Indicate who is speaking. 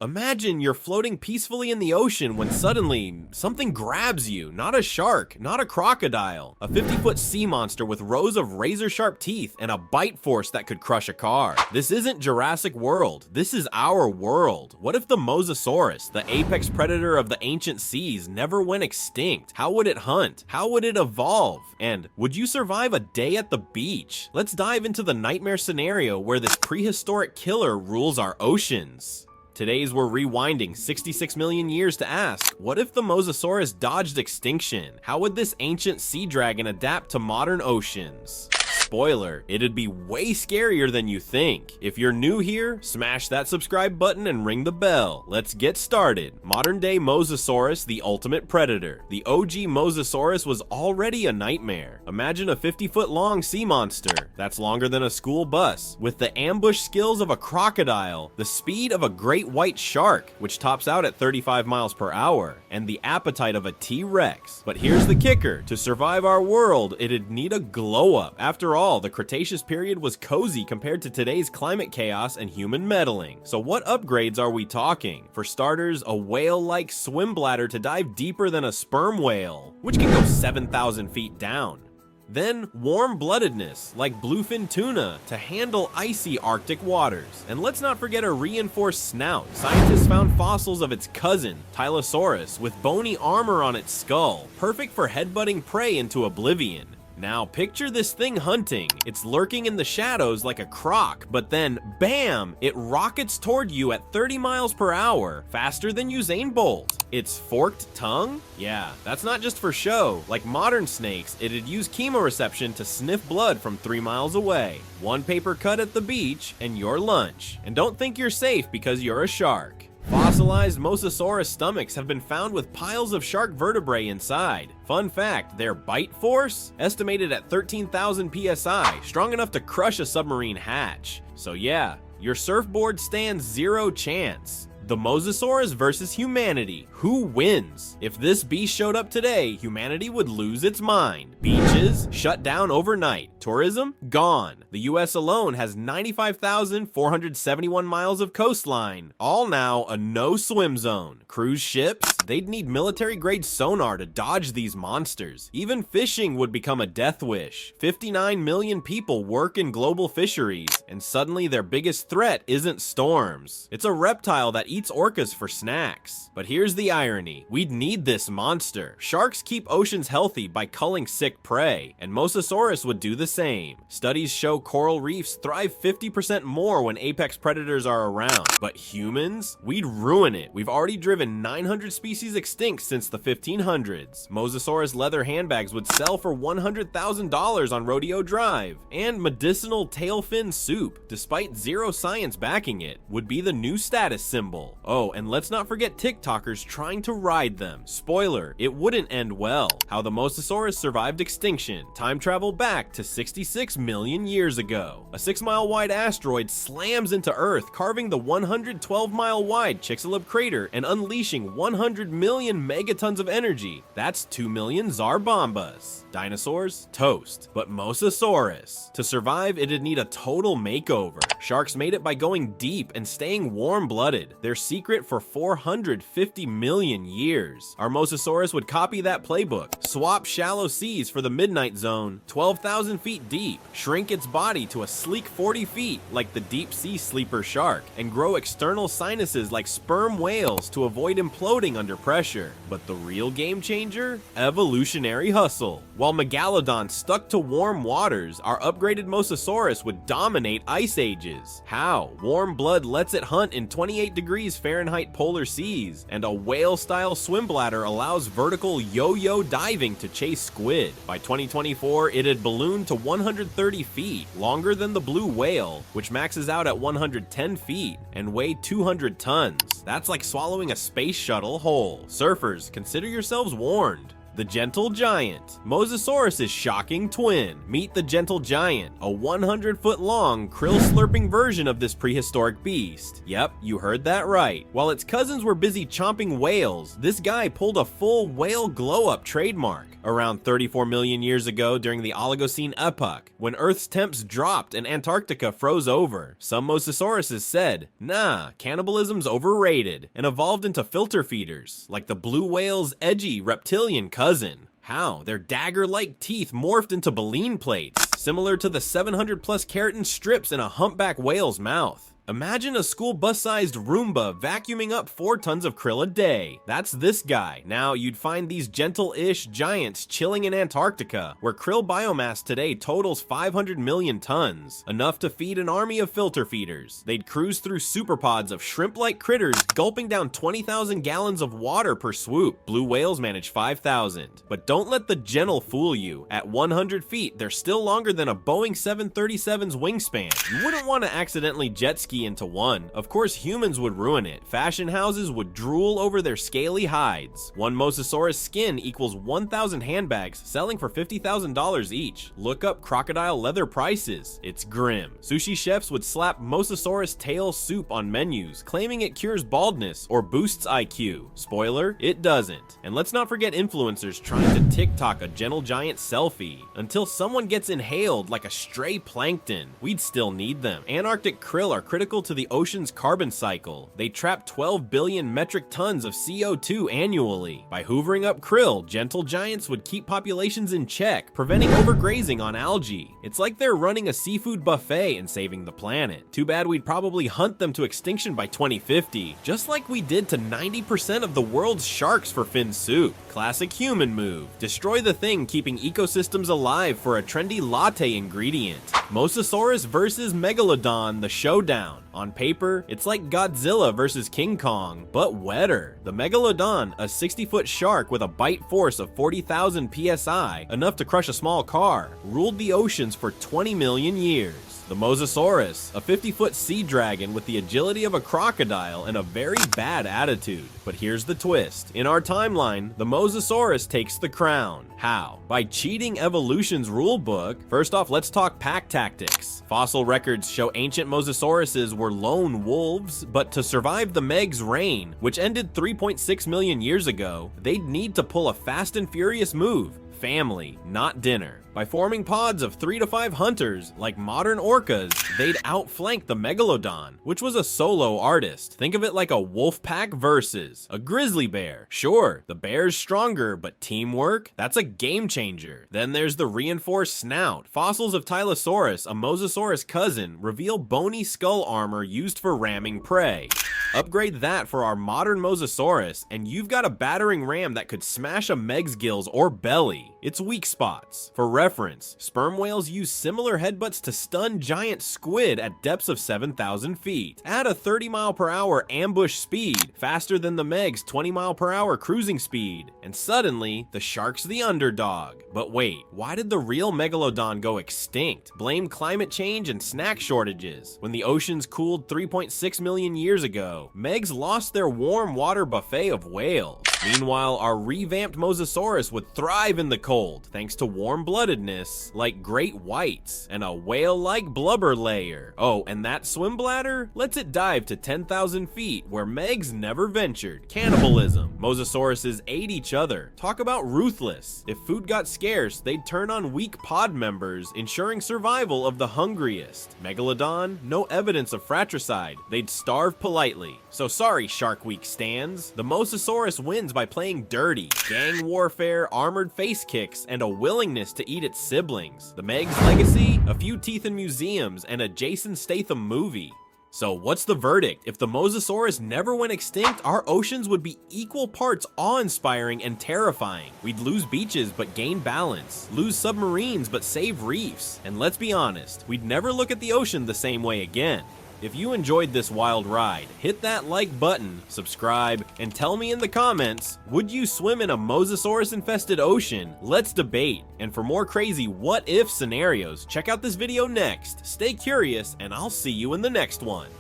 Speaker 1: Imagine you're floating peacefully in the ocean when suddenly something grabs you. Not a shark, not a crocodile. A 50-foot sea monster with rows of razor-sharp teeth and a bite force that could crush a car. This isn't Jurassic World. This is our world. What if the Mosasaurus, the apex predator of the ancient seas, never went extinct? How would it hunt? How would it evolve? And would you survive a day at the beach? Let's dive into the nightmare scenario where this prehistoric killer rules our oceans. Today's we're rewinding 66 million years to ask, what if the Mosasaurus dodged extinction? How would this ancient sea dragon adapt to modern oceans? Spoiler, it'd be way scarier than you think. If you're new here, smash that subscribe button and ring the bell. Let's get started. Modern day Mosasaurus, the ultimate predator. The OG Mosasaurus was already a nightmare. Imagine a 50-foot long sea monster, that's longer than a school bus, with the ambush skills of a crocodile, the speed of a great white shark, which tops out at 35 miles per hour, and the appetite of a T-Rex. But here's the kicker, to survive our world, it'd need a glow up. After all, the Cretaceous period was cozy compared to today's climate chaos and human meddling. So what upgrades are we talking? For starters, a whale-like swim bladder to dive deeper than a sperm whale, which can go 7,000 feet down. Then warm-bloodedness, like bluefin tuna, to handle icy Arctic waters. And let's not forget a reinforced snout. Scientists found fossils of its cousin, Tylosaurus, with bony armor on its skull, perfect for headbutting prey into oblivion. Now picture this thing hunting. It's lurking in the shadows like a croc, but then bam, it rockets toward you at 30 miles per hour, faster than Usain Bolt. Its forked tongue? Yeah, that's not just for show. Like modern snakes, it'd use chemoreception to sniff blood from 3 miles away. One paper cut at the beach, and your lunch. And don't think you're safe because you're a shark. Fossilized Mosasaurus stomachs have been found with piles of shark vertebrae inside. Fun fact, their bite force? Estimated at 13,000 psi, strong enough to crush a submarine hatch. So yeah, your surfboard stands zero chance. The Mosasaurus versus humanity. Who wins? If this beast showed up today, humanity would lose its mind. Beaches shut down overnight. Tourism gone. The US alone has 95,471 miles of coastline. All now a no swim zone. Cruise ships? They'd need military-grade sonar to dodge these monsters. Even fishing would become a death wish. 59 million people work in global fisheries, and suddenly their biggest threat isn't storms. It's a reptile that eats orcas for snacks. But here's the irony. We'd need this monster. Sharks keep oceans healthy by culling sick prey, and Mosasaurus would do the same. Studies show coral reefs thrive 50% more when apex predators are around. But humans? We'd ruin it. We've already driven 900 species extinct since the 1500s. Mosasaurus leather handbags would sell for $100,000 on Rodeo Drive. And medicinal tail fin soup, despite zero science backing it, would be the new status symbol. Oh, and let's not forget TikTokers trying to ride them. Spoiler, it wouldn't end well. How the Mosasaurus survived extinction. Time travel back to 66 million years ago. A 6-mile-wide asteroid slams into Earth, carving the 112-mile-wide Chicxulub crater and unleashing 100 million megatons of energy. That's 2 million Zarbombas. Dinosaurs? Toast. But Mosasaurus? To survive, it'd need a total makeover. Sharks made it by going deep and staying warm-blooded. Their secret for 450 million years. Our Mosasaurus would copy that playbook. Swap shallow seas for the midnight zone, 12,000 feet deep, shrink its body to a sleek 40 feet like the deep sea sleeper shark, and grow external sinuses like sperm whales to avoid imploding under pressure. But the real game changer? Evolutionary hustle. While Megalodon stuck to warm waters, our upgraded Mosasaurus would dominate ice ages. How? Warm blood lets it hunt in 28 degrees Fahrenheit polar seas, and a whale-style swim bladder allows vertical yo-yo diving to chase squid. By 2024, it had ballooned to 130 feet, longer than the blue whale, which maxes out at 110 feet, and weigh 200 tons. That's like swallowing a space shuttle whole. Surfers, consider yourselves warned. the gentle giant, Mosasaurus' shocking twin. Meet the gentle giant, a 100-foot-long, krill-slurping version of this prehistoric beast. Yep, you heard that right. While its cousins were busy chomping whales, this guy pulled a full whale glow-up trademark. Around 34 million years ago during the Oligocene epoch, when Earth's temps dropped and Antarctica froze over, some Mosasauruses said, nah, cannibalism's overrated, and evolved into filter feeders, like the blue whale's edgy reptilian cousin. How? Their dagger-like teeth morphed into baleen plates, similar to the 700-plus keratin strips in a humpback whale's mouth. Imagine a school bus-sized Roomba vacuuming up 4 tons of krill a day. That's this guy. Now, you'd find these gentle-ish giants chilling in Antarctica, where krill biomass today totals 500 million tons, enough to feed an army of filter feeders. They'd cruise through superpods of shrimp-like critters, gulping down 20,000 gallons of water per swoop. Blue whales manage 5,000. But don't let the gentle fool you. At 100 feet, they're still longer than a Boeing 737's wingspan. You wouldn't want to accidentally jet ski into one. Of course, humans would ruin it. Fashion houses would drool over their scaly hides. One Mosasaurus skin equals 1,000 handbags, selling for $50,000 each. Look up crocodile leather prices. It's grim. Sushi chefs would slap Mosasaurus tail soup on menus, claiming it cures baldness or boosts IQ. Spoiler, it doesn't. And let's not forget influencers trying to TikTok a gentle giant selfie. Until someone gets inhaled like a stray plankton, we'd still need them. Antarctic krill are critical to the ocean's carbon cycle. They trap 12 billion metric tons of CO2 annually. By hoovering up krill, gentle giants would keep populations in check, preventing overgrazing on algae. It's like they're running a seafood buffet and saving the planet. Too bad we'd probably hunt them to extinction by 2050, just like we did to 90% of the world's sharks for fin soup. Classic human move. Destroy the thing keeping ecosystems alive for a trendy latte ingredient. Mosasaurus versus Megalodon, the showdown. On paper, it's like Godzilla versus King Kong, but wetter. The Megalodon, a 60-foot shark with a bite force of 40,000 psi, enough to crush a small car, ruled the oceans for 20 million years. The Mosasaurus, a 50-foot sea dragon with the agility of a crocodile and a very bad attitude. But here's the twist. In our timeline, the Mosasaurus takes the crown. How? By cheating evolution's rulebook. First off, let's talk pack tactics. Fossil records show ancient Mosasauruses were lone wolves, but to survive the Meg's reign, which ended 3.6 million years ago, they'd need to pull a fast and furious move. Family, not dinner. By forming pods of 3 to 5 hunters, like modern orcas, they'd outflank the Megalodon, which was a solo artist. Think of it like a wolf pack versus a grizzly bear. Sure, the bear's stronger, but teamwork? That's a game changer. Then there's the reinforced snout. Fossils of Tylosaurus, a Mosasaurus cousin, reveal bony skull armor used for ramming prey. Upgrade that for our modern Mosasaurus, and you've got a battering ram that could smash a Meg's gills or belly. It's weak spots. For reference, sperm whales use similar headbutts to stun giant squid at depths of 7,000 feet. Add a 30-mile-per-hour ambush speed, faster than the Meg's 20-mile-per-hour cruising speed, and suddenly, the shark's the underdog. But wait, why did the real Megalodon go extinct? Blame climate change and snack shortages. When the oceans cooled 3.6 million years ago, Megs lost their warm water buffet of whales. Meanwhile, our revamped Mosasaurus would thrive in the cold, thanks to warm-bloodedness like great whites and a whale-like blubber layer. Oh, and that swim bladder lets it dive to 10,000 feet where Megs never ventured. Cannibalism. Mosasauruses ate each other. Talk about ruthless. If food got scarce, they'd turn on weak pod members, ensuring survival of the hungriest. Megalodon, no evidence of fratricide. They'd starve politely. So sorry, Shark Week stans. The Mosasaurus wins by playing dirty. Gang warfare, armored face kicks, and a willingness to eat its siblings. The Meg's legacy? A few teeth in museums and a Jason Statham movie. So what's the verdict? If the Mosasaurus never went extinct, our oceans would be equal parts awe-inspiring and terrifying. We'd lose beaches but gain balance, lose submarines but save reefs. And let's be honest, we'd never look at the ocean the same way again. If you enjoyed this wild ride, hit that like button, subscribe, and tell me in the comments, would you swim in a Mosasaurus-infested ocean? Let's debate. And for more crazy what-if scenarios, check out this video next. Stay curious, and I'll see you in the next one.